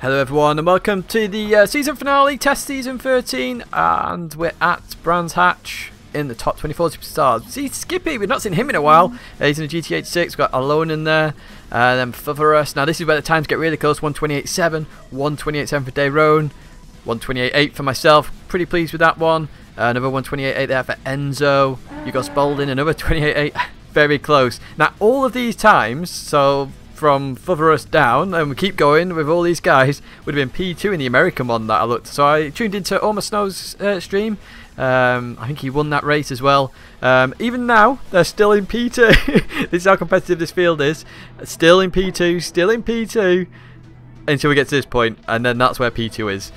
Hello everyone and welcome to the season finale, test season 13, and we're at Brands Hatch in the top 24 superstars. See Skippy, we've not seen him in a while. He's in a GT86, we've got Alone in there, then Fotherus. Now this is where the times get really close, 128.7, 128.7 for Dayrone, 128.8 for myself, pretty pleased with that one. Another 128.8 there for Enzo, you got Spalding, another 28.8, very close. Now all of these times, so from Fotherus down, and we keep going with all these guys, would have been P2 in the American one that I looked. So I tuned into Almost Snow's stream. I think he won that race as well. Even now, they're still in P2. This is how competitive this field is. Still in P2, still in P2, until we get to this point, and then that's where P2 is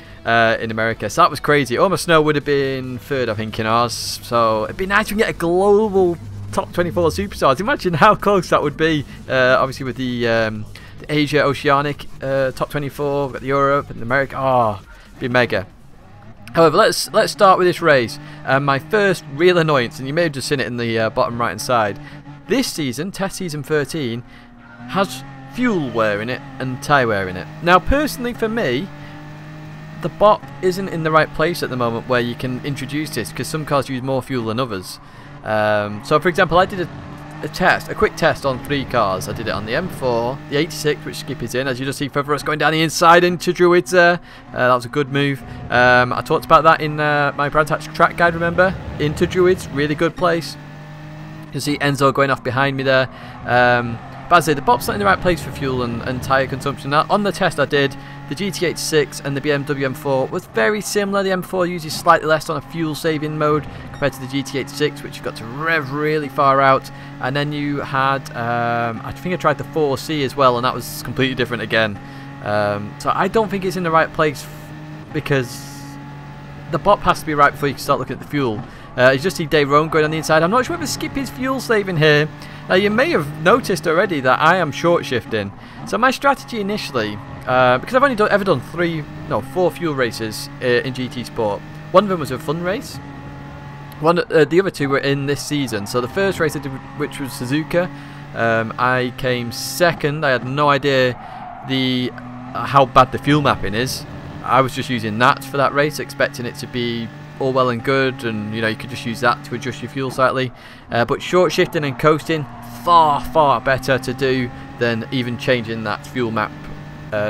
in America. So that was crazy. Almost Snow would have been third, I think, in ours. So it'd be nice to get a global top 24 superstars. Imagine how close that would be. Obviously with the Asia Oceanic top 24, we've got the Europe and America. Oh, it'd be mega. However, let's start with this race. My first real annoyance, and you may have just seen it in the bottom right hand side. This season, test season 13, has fuel wear in it and tyre wear in it. Now personally for me, the bot isn't in the right place at the moment where you can introduce this, because some cars use more fuel than others. So for example, I did a quick test on 3 cars. I did it on the M4, the 86, which Skippy's in, as you just see Fotherus going down the inside into Druids there. That was a good move. I talked about that in my Brands Hatch track guide, remember? Into Druids, really good place. You see Enzo going off behind me there. But as I say, the bot's not in the right place for fuel and tyre consumption. Now, on the test I did, the GT86 and the BMW M4 was very similar. The M4 uses slightly less on a fuel saving mode compared to the GT86, which you've got to rev really far out. And then you had, I think I tried the 4C as well, and that was completely different again. So I don't think it's in the right place, because the bot has to be right before you can start looking at the fuel. You just see Dayrone going on the inside. I'm not sure whether Skippy's fuel saving here. Now you may have noticed already that I am short shifting. So my strategy initially, because I've only ever done 4 fuel races in GT Sport. One of them was a fun race. The other 2 were in this season. So the first race I did, which was Suzuka, I came second. I had no idea how bad the fuel mapping is. I was just using that for that race, expecting it to be all well and good, and you could just use that to adjust your fuel slightly. But short shifting and coasting, far better to do than even changing that fuel map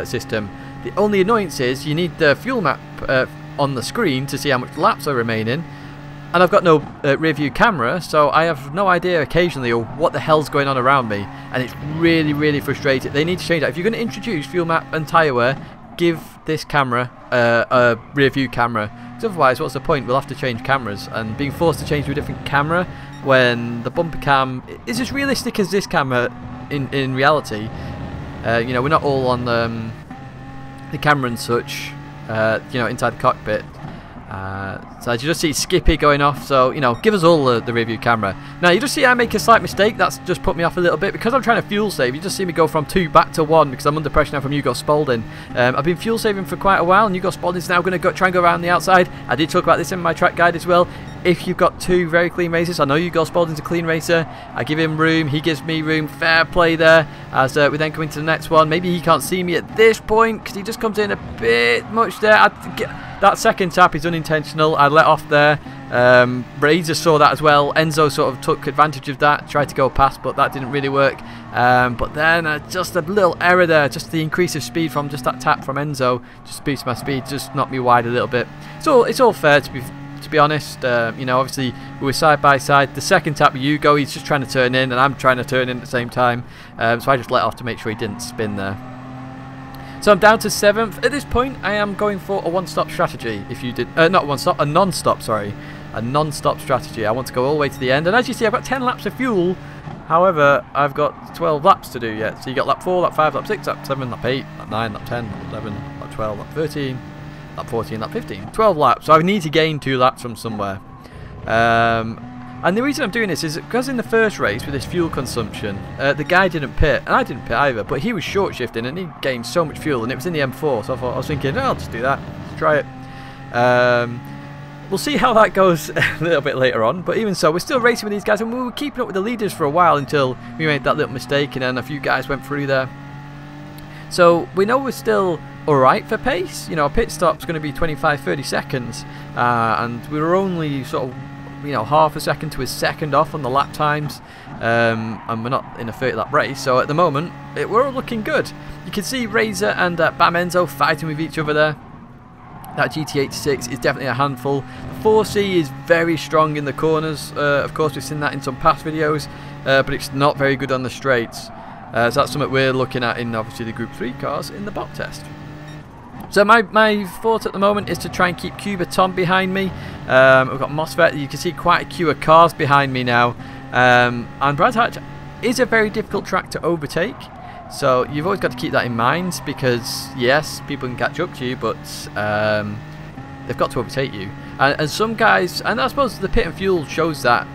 system. The only annoyance is you need the fuel map on the screen to see how much laps are remaining, and I've got no rear view camera, so I have no idea occasionally what the hell's going on around me, and it's really frustrating. They need to change that. If you're going to introduce fuel map and tyre wear, give this camera a rear view camera, because otherwise what's the point? We'll have to change cameras, and being forced to change to a different camera when the bumper cam is as realistic as this camera in reality. We're not all on the camera and such, inside the cockpit. So as you just see Skippy going off, so give us all the rear view camera. Now you just see I make a slight mistake. That's just put me off a little bit, because I'm trying to fuel save. You just see me go from 2 back to 1 because I'm under pressure now from Hugo Spalding. I've been fuel saving for quite a while, and Hugo Spalding's now going to try and go around the outside. I did talk about this in my track guide as well. If you've got 2 very clean races, I know Hugo Spalding's a clean racer, I give him room, he gives me room, fair play there. As we then come into the next one, maybe he can't see me at this point because he just comes in a bit much there. That second tap is unintentional, I let off there. Razor saw that as well. Enzo sort of took advantage of that, tried to go past, but that didn't really work. But then just a little error there, just the increase of speed from just that tap from Enzo just boosted my speed, just knocked me wide a little bit. So it's all fair to be honest. Obviously we were side by side. The second tap with Hugo, he's just trying to turn in, and I'm trying to turn in at the same time. So I just let off to make sure he didn't spin there. So I'm down to 7th. At this point, I am going for a one-stop strategy. If you did, not one-stop, a non-stop, sorry. A non-stop strategy. I want to go all the way to the end. And as you see, I've got 10 laps of fuel. However, I've got 12 laps to do yet. So you got lap 4, lap 5, lap 6, lap 7, lap 8, lap 9, lap 10, lap 11, lap 12, lap 13, lap 14, lap 15. 12 laps. So I need to gain 2 laps from somewhere. And the reason I'm doing this is because in the first race with this fuel consumption, the guy didn't pit, and I didn't pit either, but he was short shifting and he gained so much fuel, and it was in the M4, so I was thinking, oh, I'll just do that, let's try it. We'll see how that goes a little bit later on, but even so, we're still racing with these guys, and we were keeping up with the leaders for a while until we made that little mistake, and then a few guys went through there. So we know we're still alright for pace. You know, a pit stop's going to be 25-30 seconds, and we were only sort of, you know, half a second to a second off on the lap times, and we're not in a 30 lap race, so at the moment we're all looking good. You can see Razor and Bam Enzo fighting with each other there. That GT86 is definitely a handful. The 4C is very strong in the corners, of course we've seen that in some past videos, but it's not very good on the straights. So that's something we're looking at in obviously the Group 3 cars in the bot test. So my thought at the moment is to try and keep Cuba Tom behind me. We've got MOSFET, you can see quite a queue of cars behind me now. And Brands Hatch is a very difficult track to overtake. So you've always got to keep that in mind, because yes, people can catch up to you, but they've got to overtake you. And some guys, and I suppose the pit and fuel shows that,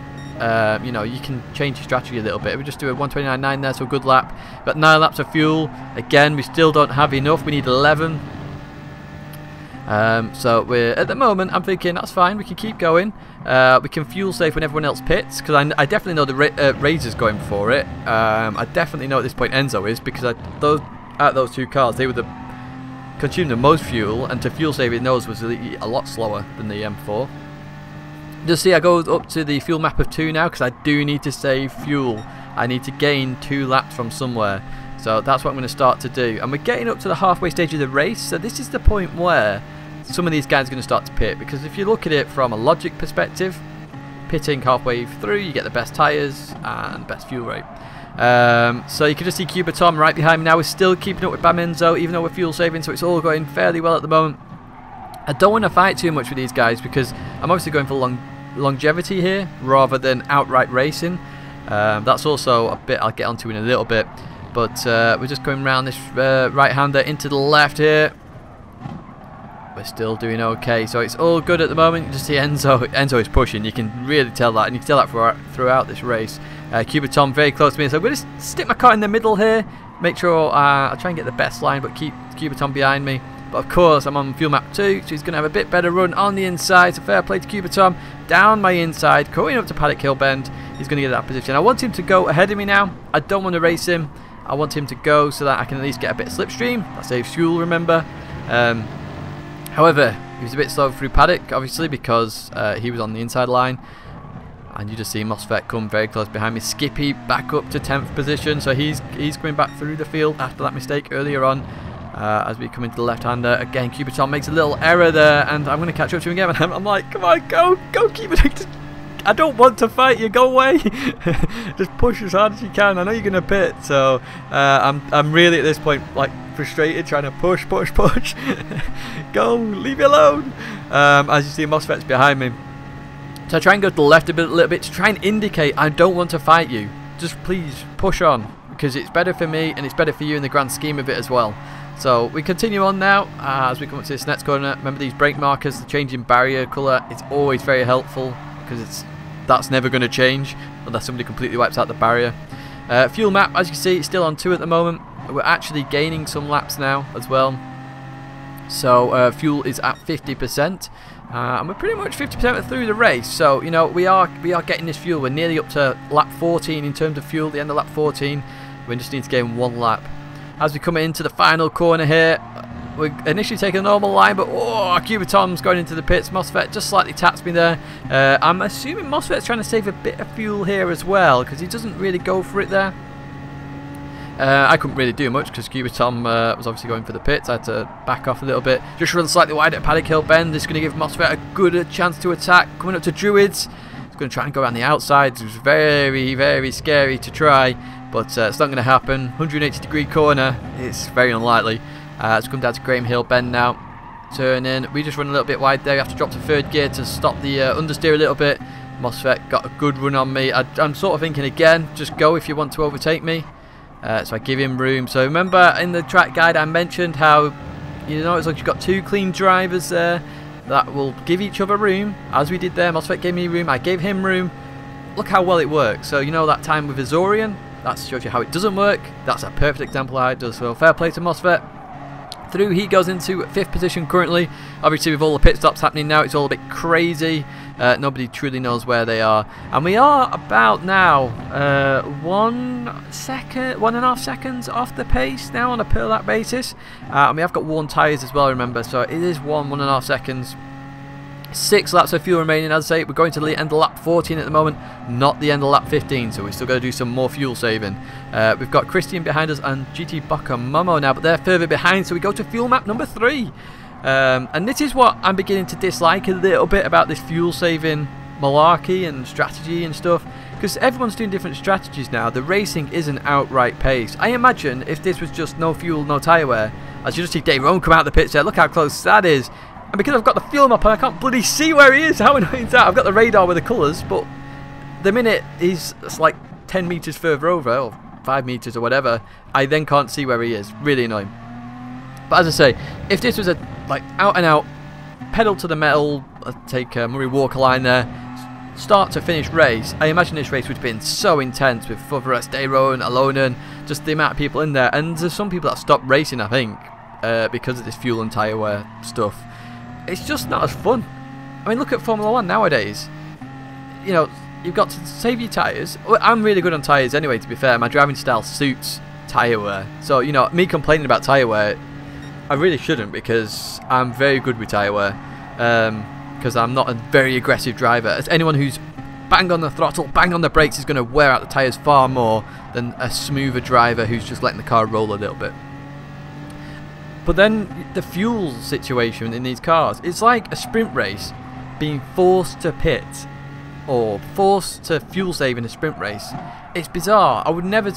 you know, you can change your strategy a little bit. We just do a 129.9 there, so a good lap. Got 9 laps of fuel. Again, we still don't have enough. We need 11. So we're at the moment, I'm thinking that's fine, we can keep going. We can fuel save when everyone else pits, because I definitely know the Razor's going for it. I definitely know at this point Enzo is, because those two cars, they were consumed the most fuel, and to fuel save in those was a lot slower than the M4. Just see, I go up to the fuel map of 2 now, because I do need to save fuel. I need to gain 2 laps from somewhere. So that's what I'm going to start to do. And we're getting up to the halfway stage of the race, so this is the point where some of these guys are going to start to pit, because if you look at it from a logic perspective, pitting halfway through, you get the best tyres and best fuel rate. So you can just see Cuba Tom right behind me now. We're still keeping up with Bam Enzo, even though we're fuel saving, so it's all going fairly well at the moment. I don't want to fight too much with these guys, because I'm obviously going for longevity here rather than outright racing. That's also a bit I'll get onto in a little bit. But we're just going around this right-hander into the left here. We're still doing okay, so it's all good at the moment. You just see Enzo is pushing. You can really tell that, and you can tell that throughout this race. Cuba Tom very close to me, so I'm going to stick my car in the middle here. Make sure I'll try and get the best line, but keep Cuba Tom behind me. But of course, I'm on fuel map 2, so he's going to have a bit better run on the inside. So fair play to Cuba Tom. Down my inside, going up to Paddock Hill Bend. He's going to get that position. I want him to go ahead of me now. I don't want to race him. I want him to go so that I can at least get a bit of slipstream. That saves fuel, remember. However, he was a bit slow through Paddock, obviously, because he was on the inside line. And you just see MOSFET come very close behind me. Skippy back up to 10th position, so he's coming back through the field after that mistake earlier on. As we come into the left-hander, again, Cuba Tom makes a little error there, and I'm going to catch up to him again. And I'm like, come on, go, Cuba Tom. I don't want to fight you, go away. Just push as hard as you can. I know you're going to pit, so I'm really at this point like frustrated, trying to push. Go, leave me alone. As you see, MOSFET's behind me. So I try and go to the left a little bit to try and indicate I don't want to fight you. Just please push on, because it's better for me and it's better for you in the grand scheme of it as well. So we continue on now as we come up to this next corner. Remember these brake markers, the changing barrier colour, it's always very helpful, because that's never going to change unless somebody completely wipes out the barrier. Fuel map, as you can see, it's still on 2 at the moment. We're actually gaining some laps now as well. So fuel is at 50%. And we're pretty much 50% through the race. So, you know, we are getting this fuel. We're nearly up to lap 14 in terms of fuel, the end of lap 14. We just need to gain 1 lap. As we come into the final corner here, we're initially taking a normal line, but Cuba Tom's going into the pits. MOSFET just slightly taps me there. I'm assuming MOSFET's trying to save a bit of fuel here as well, because he doesn't really go for it there. I couldn't really do much because Cuba Tom was obviously going for the pits. I had to back off a little bit. Just run slightly wide at Paddock Hill Bend. This is going to give MOSFET a good chance to attack. Coming up to Druids. He's going to try and go around the outside. It was very, very scary to try, but it's not going to happen. 180-degree corner. It's very unlikely. Let's come down to Graham Hill Bend now. Turn in. We just run a little bit wide there. We have to drop to 3rd gear to stop the understeer a little bit. MOSFET got a good run on me. I'm sort of thinking again, just go if you want to overtake me. So I give him room. So remember in the track guide I mentioned how, you know, as long as you've got 2 clean drivers there, that will give each other room. As we did there, MOSFET gave me room, I gave him room. Look how well it works. So you know that time with Azorian, that shows you how it doesn't work. That's a perfect example of how it does. So fair play to MOSFET. through. He goes into 5th position currently. Obviously with all the pit stops happening now, it's all a bit crazy. Nobody truly knows where they are, and we are about now 1.5 seconds off the pace now on a per lap basis, and we have got worn tyres as well, remember, so it is 1.5 seconds. 6 laps of fuel remaining. As I say, we're going to the end of lap 14 at the moment, not the end of lap 15, so we've still got to do some more fuel saving. We've got Christian behind us and GT Baka Momo now, but they're further behind, so we go to fuel map number 3. And this is what I'm beginning to dislike a little bit about this fuel saving malarkey and strategy and stuff, because everyone's doing different strategies now. The racing isn't outright pace. I imagine if this was just no fuel, no tyre wear, as you just see Dave Rowan come out of the pits there, look how close that is. And because I've got the fuel map and I can't bloody see where he is, how annoying is that? I've got the radar with the colours, but the minute he's like 10 metres further over, or 5 metres or whatever, I then can't see where he is. Really annoying. But as I say, if this was a like out and out pedal to the metal, take Murray Walker line there, start to finish race, I imagine this race would have been so intense with Fuveras, Dayron, Alonen, just the amount of people in there. And there's some people that stopped racing, I think, because of this fuel and tyre wear stuff. It's just not as fun. I mean, look at Formula 1 nowadays. You know, you've got to save your tyres. I'm really good on tyres anyway, to be fair. My driving style suits tyre wear. So, you know, me complaining about tyre wear, I really shouldn't, because I'm very good with tyre wear. Because I'm not a very aggressive driver. As anyone who's bang on the throttle, bang on the brakes is going to wear out the tyres far more than a smoother driver who's just letting the car roll a little bit. But then the fuel situation in these cars, it's like a sprint race being forced to pit or forced to fuel save in a sprint race. It's bizarre. I would never...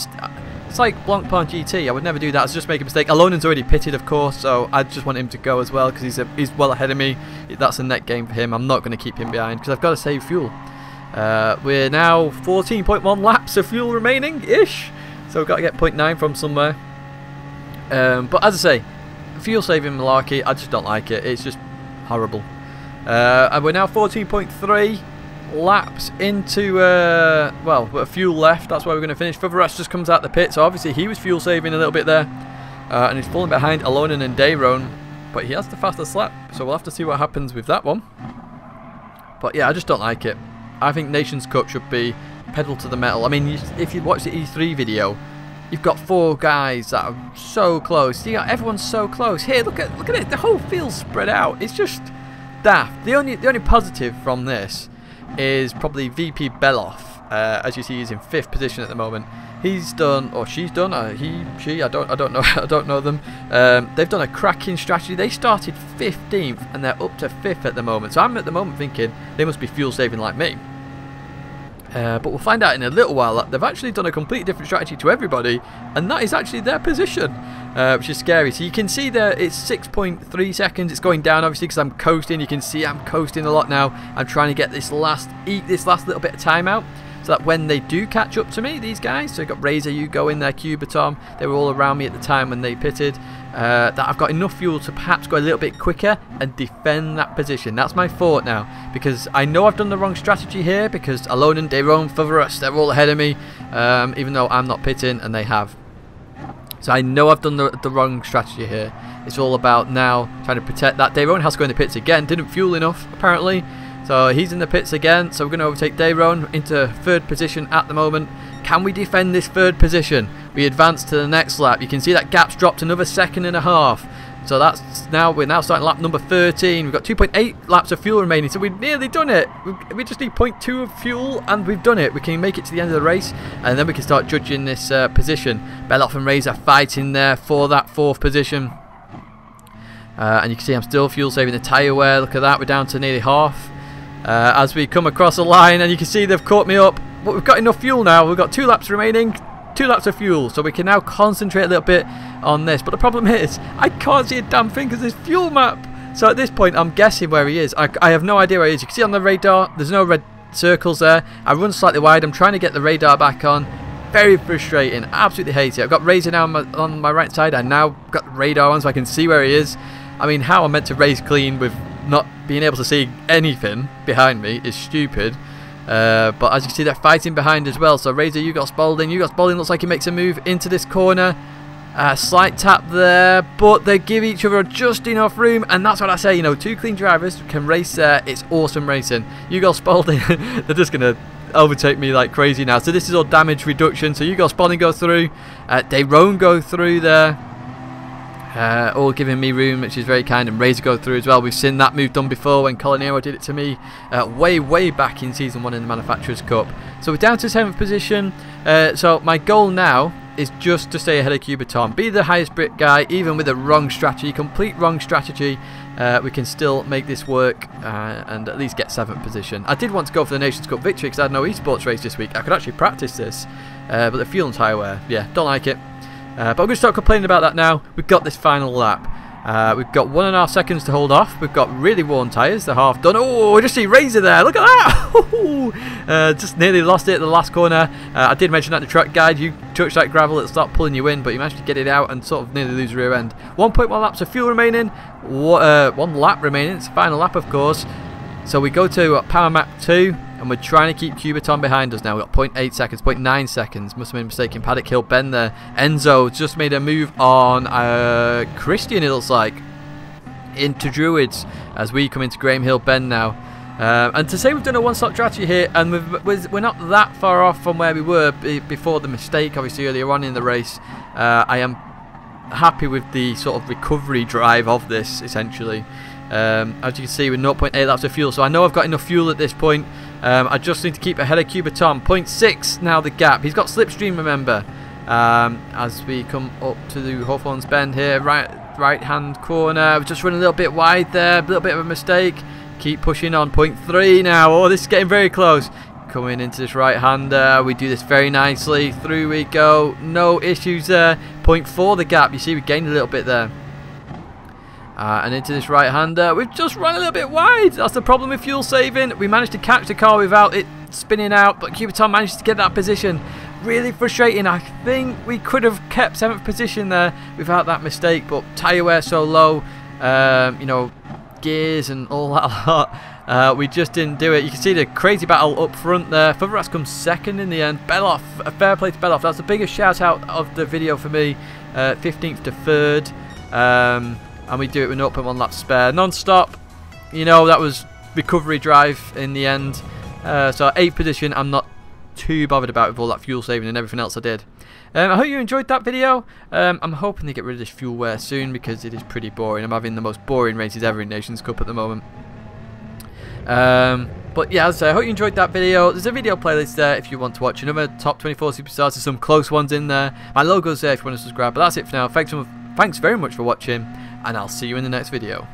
It's like Blancpain GT. I would never do that. I'd just make a mistake. Alonen's already pitted, of course, so I just want him to go as well because he's well ahead of me. That's a net gain for him. I'm not going to keep him behind because I've got to save fuel. We're now 14.1 laps of fuel remaining-ish, so we've got to get 0.9 from somewhere. But as I say, fuel saving malarkey, I just don't like it. It's just horrible. And we're now 14.3 laps into well, with fuel left. That's where we're going to finish. Fuveras just comes out the pit, so obviously he was fuel saving a little bit there, and he's falling behind Alonen and Dayron, but he has the fastest lap, so we'll have to see what happens with that one. But yeah, I just don't like it. I think Nations Cup should be pedal to the metal. I mean, if you watch the E3 video, you've got 4 guys that are so close. You got everyone's so close. Here, look at it. The whole field's spread out. It's just daft. The only positive from this is probably VP Beloff. As you see, he's in 5th position at the moment. He's done, or she's done, he, she, I don't know, I don't know them. They've done a cracking strategy. They started 15th and they're up to 5th at the moment. So I'm at the moment thinking they must be fuel saving like me. But we'll find out in a little while that they've actually done a completely different strategy to everybody, and that is actually their position, which is scary. So you can see there it's 6.3 seconds. It's going down obviously because I'm coasting. You can see I'm coasting a lot now. I'm trying to get this last little bit of time out, so that when they do catch up to me, these guys, so you've got Razor, Hugo in there, Cubatom, they were all around me at the time when they pitted, that I've got enough fuel to perhaps go a little bit quicker and defend that position. That's my thought now, because I know I've done the wrong strategy here, because Alonen, Dayron, Fuveras, they're all ahead of me, even though I'm not pitting and they have. So I know I've done the wrong strategy here. It's all about now trying to protect that. Dayron has to go in the pits again, didn't fuel enough apparently. So he's in the pits again, so we're going to overtake Dayron into 3rd position at the moment. Can we defend this 3rd position? We advance to the next lap. You can see that gap's dropped another 1.5 seconds. So that's we're now starting lap number 13. We've got 2.8 laps of fuel remaining, so we've nearly done it. We just need 0.2 of fuel and we've done it. We can make it to the end of the race and then we can start judging this position. Beloff and Razor fighting there for that 4th position. And you can see I'm still fuel saving the tyre wear. Look at that, we're down to nearly half. As we come across the line, and you can see they've caught me up, but we've got enough fuel now. We've got 2 laps remaining, 2 laps of fuel, so we can now concentrate a little bit on this. But the problem is I can't see a damn thing because there's fuel map. So at this point I'm guessing where he is. I have no idea where he is. You can see on the radar there's no red circles there. I run slightly wide. I'm trying to get the radar back on. Very frustrating, absolutely hate it. I've got Razor now on my right side. I now got the radar on so I can see where he is. I mean, how I'm meant to race clean with not being able to see anything behind me is stupid. But as you can see, they're fighting behind as well. So Razor, you got Spalding looks like he makes a move into this corner. Slight tap there, but they give each other just enough room, and that's what I say, you know, two clean drivers can race there. It's awesome racing. Hugo Spalding, they're just going to overtake me like crazy now. So this is all damage reduction. So Hugo Spalding go through, Daron go through there, all giving me room, which is very kind, and Razor go through as well. We've seen that move done before when Colin Hero did it to me way back in Season 1 in the Manufacturers Cup. So we're down to 7th position. So my goal now is just to stay ahead of Cubiton, be the highest Brit guy, even with a wrong strategy, complete wrong strategy. We can still make this work and at least get 7th position. I did want to go for the Nations Cup victory because I had no esports race this week. I could actually practice this, but the Fuel and Tyre wear, yeah, don't like it. But I'm going to start complaining about that now. We've got this final lap. We've got 1.5 seconds to hold off. We've got really worn tyres. They're half done. Oh, I just see Razor there. Look at that. Just nearly lost it at the last corner. I did mention that in the track guide. You touch that gravel, it'll start pulling you in, but you managed to get it out and sort of nearly lose rear end. 1.1 laps of fuel remaining. 1 lap remaining. It's the final lap, of course. So we go to Power Map 2. And we're trying to keep Cubiton behind us now. We've got 0.8 seconds, 0.9 seconds. Must have made a mistake in Paddock Hill Bend there. Enzo just made a move on Christian, it looks like, into Druids as we come into Graham Hill Bend now. And to say we've done a one-stop strategy here, and we're not that far off from where we were before the mistake, obviously, earlier on in the race. I am happy with the sort of recovery drive of this, essentially. As you can see, with 0.8 laps of fuel, so I know I've got enough fuel at this point. I just need to keep ahead of Cubiton. 0.6 now the gap. He's got slipstream, remember. As we come up to the Hawthorns Bend here, right hand corner. We're just running a little bit wide there, a little bit of a mistake. Keep pushing on. 0.3 now. Oh, this is getting very close. Coming into this right hander, we do this very nicely. Through we go. No issues there. 0.4 the gap. You see, we gained a little bit there. And into this right-hander. We've just run a little bit wide. That's the problem with fuel saving. We managed to catch the car without it spinning out, but Cubiton managed to get that position. Really frustrating. I think we could have kept 7th position there without that mistake, but tyre wear so low, you know, gears and all that lot. We just didn't do it. You can see the crazy battle up front there. Favoras comes 2nd in the end. Beloff, a fair play to Beloff. That's the biggest shout out of the video for me. 15th to 3rd. And we do it with 0.1 lap spare. Non-stop. You know, that was recovery drive in the end. So 8th position, I'm not too bothered about with all that fuel saving and everything else I did. I hope you enjoyed that video. I'm hoping to get rid of this fuel wear soon because it is pretty boring. I'm having the most boring races ever in Nations Cup at the moment. But yeah, as I say, I hope you enjoyed that video. There's a video playlist there if you want to watch another top 24 superstars. There's some close ones in there. My logo's there if you want to subscribe. But that's it for now. Thanks very much for watching, and I'll see you in the next video.